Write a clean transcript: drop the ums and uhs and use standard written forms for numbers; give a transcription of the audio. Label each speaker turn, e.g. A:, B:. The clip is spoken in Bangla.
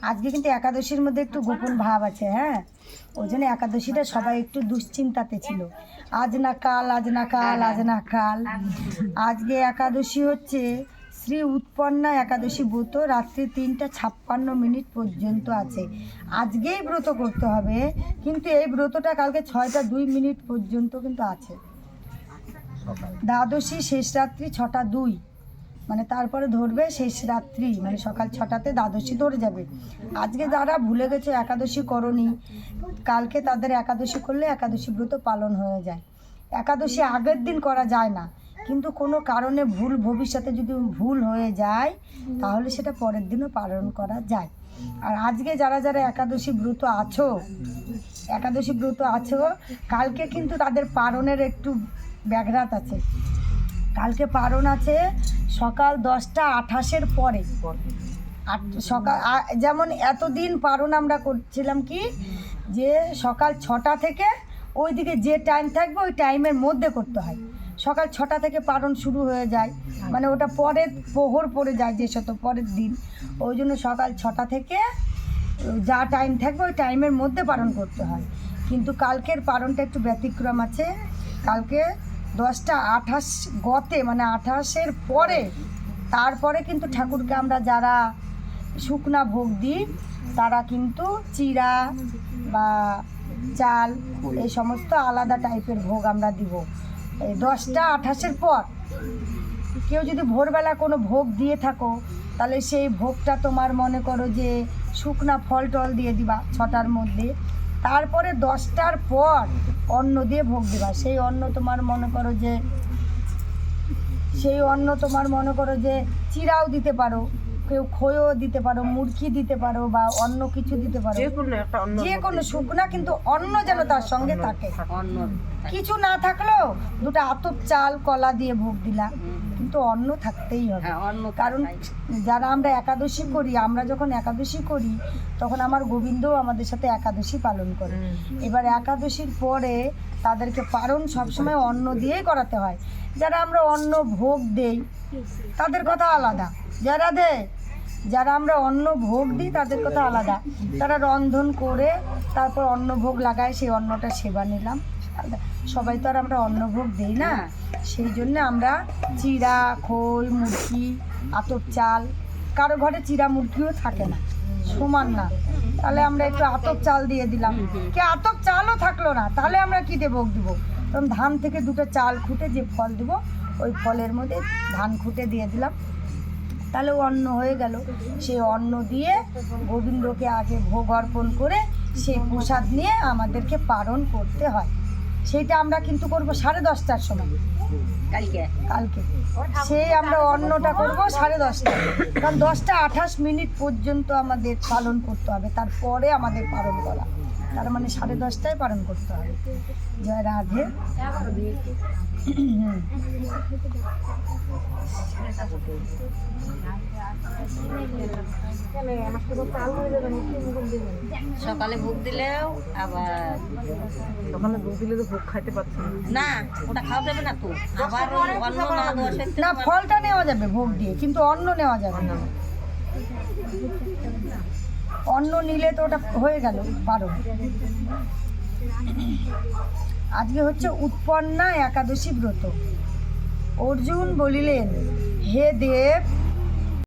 A: আজকে কিন্তু একাদশীর মধ্যে একটু গোপন ভাব আছে, হ্যাঁ, ওই জন্য একাদশীটা সবাই একটু দুশ্চিন্তাতে ছিল। আজ না কাল, আজ না কাল, আজ না কাল। আজকে একাদশী হচ্ছে শ্রী উৎপন্না একাদশী ব্রত, রাত্রি 3:56 পর্যন্ত আছে। আজকেই ব্রত করতে হবে, কিন্তু এই ব্রতটা কালকে 6:02 পর্যন্ত কিন্তু আছে। দ্বাদশী শেষ রাত্রি 6:02, মানে তারপরে ধরবে শেষ রাত্রি, মানে সকাল 6টাতে দ্বাদশী ধরে যাবে। আজকে যারা ভুলে গেছে একাদশী করনি, কালকে তাদের একাদশী করলে একাদশী ব্রত পালন হয়ে যায়। একাদশী আগের দিন করা যায় না, কিন্তু কোনো কারণে ভবিষ্যতে যদি ভুল হয়ে যায় তাহলে সেটা পরের দিনও পালন করা যায়। আর আজকে যারা যারা একাদশী ব্রত আছো, কালকে কিন্তু তাদের পালনের একটু ব্যাঘাত আছে। কালকে পারণ আছে সকাল 10:28 পরে। সকাল যেমন এতদিন পারণ আমরা করছিলাম কি, যে সকাল 6টা থেকে ওইদিকে যে টাইম থাকবে ওই টাইমের মধ্যে করতে হয়। সকাল 6টা থেকে পারণ শুরু হয়ে যায়, মানে ওটা পরের প্রহর পড়ে যায় যে শত পরের দিন, ওই জন্য সকাল 6টা থেকে যা টাইম থাকবে ওই টাইমের মধ্যে পালন করতে হয়। কিন্তু কালকের পালনটা একটু ব্যতিক্রম আছে। কালকে 10:28 গতে, মানে 28-এর পরে, তারপরে কিন্তু ঠাকুরকে আমরা যারা শুকনা ভোগ দিই তারা কিন্তু চিড়া বা চাল এই সমস্ত আলাদা টাইপের ভোগ আমরা দিব। এই 10:28-এর পর কেউ যদি ভোরবেলা কোনো ভোগ দিয়ে থাকো, তাহলে সেই ভোগটা তোমার মনে করো যে শুকনা ফল টল দিয়ে দিবা 6টার মধ্যে। তারপরে 10টার পর অন্ন দিয়ে ভোগ দিবা। সেই অন্ন তোমার মনে করো যে চিড়াও দিতে পারো, কেউ খইও দিতে পারো, মুরগি দিতে পারো, বা অন্য কিছু দিতে পারো, যে কোনো শুকনা, কিন্তু অন্ন যেন তার সঙ্গে থাকে। কিছু না থাকলেও 2টা আতপ চাল কলা দিয়ে ভোগ দিলা, কিন্তু অন্ন থাকতেই হবে। কারণ যারা আমরা একাদশী করি, আমরা যখন একাদশী করি তখন আমার গোবিন্দও আমাদের সাথে একাদশী পালন করে। এবার একাদশীর পরে তাদেরকে পালন সবসময় অন্ন দিয়েই করাতে হয়। যারা আমরা অন্ন ভোগ দেই তাদের কথা আলাদা, যারা আমরা অন্ন ভোগ দিই তাদের কথা আলাদা। তারা রন্ধন করে তারপর অন্ন ভোগ লাগায়, সেই অন্নটা সেবা নিলাম। সবাই তো আর আমরা অন্নভোগ দিই না, সেই জন্য আমরা চিড়া, খই, মুরগি, আতপ চাল, কারো ঘরে চিড়া মুরগিও থাকে না, সমান না, তাহলে আমরা একটু আতপ চাল দিয়ে দিলাম। কে আতপ চালও থাকলো না, তাহলে আমরা কী দিয়ে ভোগ দেবো? তখন ধান থেকে 2টা চাল খুঁটে যে ফল দেবো, ওই ফলের মধ্যে ধান খুঁটে দিয়ে দিলাম, তাহলে অন্ন হয়ে গেল। সেই অন্ন দিয়ে গোবিন্দকে আগে ভোগ অর্পণ করে সেই প্রসাদ নিয়ে আমাদেরকে পালন করতে হয়। সেইটা আমরা কিন্তু করব 10:30টার সময় কালকে। সেই আমরা অন্নটা করব 10:30টায়, কারণ 10:28 পর্যন্ত আমাদের পালন করতে হবে, তারপরে আমাদের পালন করা, তার মানে 10:30টায় পালন করতে হবে। জয় রাধে।
B: সকালে ভোগ দিলেও আবার
C: সকালে ভোগ দিলে তো ভোগ খাইতে পারছি
B: না, ওটা খাওয়া যাবে না তো। আবার অন্ন না দেওয়া সত্ত্বেও
A: না, ফলটা নেওয়া যাবে ভোগ দিয়ে, কিন্তু অন্ন নেওয়া যাবে না। অন্ন নিলে তো ওটা হয়ে গেল পারণ। আজকে হচ্ছে উৎপন্না একাদশী ব্রত। অর্জুন বলিলেন, হে দেব,